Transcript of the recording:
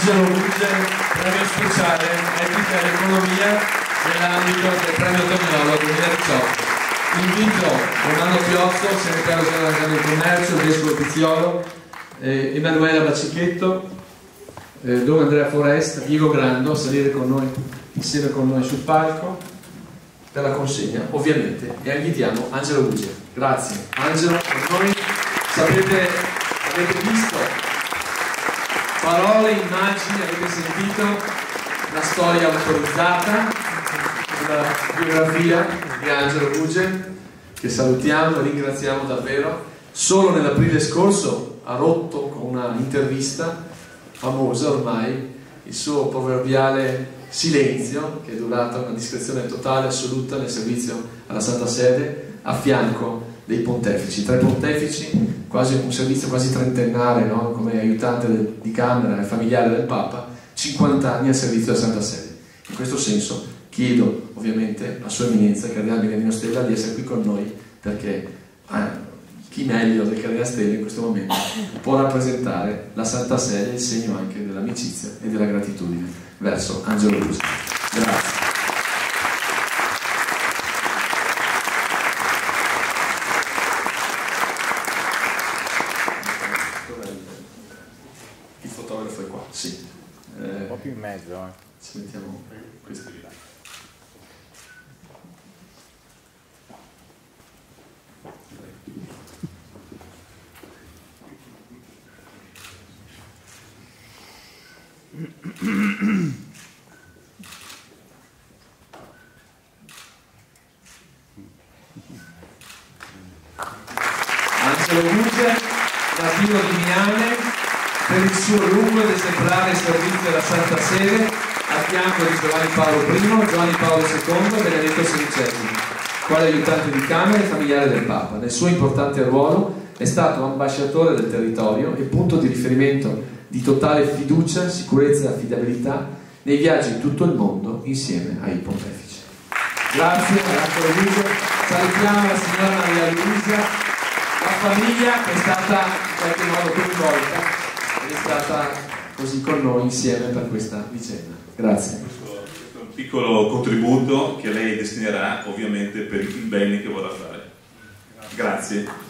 Angelo Ruge, premio speciale Etica ed Economia nell'ambito del premio Tognolo 2018. Invito Romano Piozzo, segretario generale della Camera di Commercio, Vescovo Pizziolo, Emanuela Baccichetto, Don Andrea Foresta, Diego Grando a salire con noi, insieme con noi sul palco per la consegna, ovviamente, e invitiamo Angelo Ruge. Grazie Angelo, con noi sapete, avete visto parole, immagini, avete sentito la storia autorizzata, la biografia di Angelo Ruge, che salutiamo e ringraziamo davvero. Solo nell'aprile scorso ha rotto con una intervista famosa ormai il suo proverbiale silenzio, che è durata una discrezione totale, assoluta nel servizio alla Santa Sede a fianco dei pontefici, tre pontefici, quasi un servizio quasi trentennale, no? Come aiutante di camera e familiare del Papa, 50 anni al servizio della Santa Sede. In questo senso chiedo ovviamente a Sua Eminenza, Cardinale Beniamino Stella, di essere qui con noi, perché chi meglio del Cardinale Stella in questo momento può rappresentare la Santa Sede, il segno anche dell'amicizia e della gratitudine verso Angelo Ruge. Grazie. Il fotografo è qua, sì. Un po' più in mezzo, Ci mettiamo questo di là. Angelo Ruge, nativo di Miane, per il suo lungo ed esemplare servizio alla Santa Sede a fianco di Giovanni Paolo I, Giovanni Paolo II e Benedetto XVI, quale aiutante di Camera e familiare del Papa. Nel suo importante ruolo è stato ambasciatore del territorio e punto di riferimento di totale fiducia, sicurezza e affidabilità nei viaggi in tutto il mondo insieme ai pontefici. Grazie Angelo Ruge, salutiamo la signora Maria Luisa, la famiglia che è stata in qualche modo coinvolta ed è stata così con noi insieme per questa vicenda. Grazie. Questo è un piccolo contributo che lei destinerà ovviamente per i beni che vorrà fare. Grazie.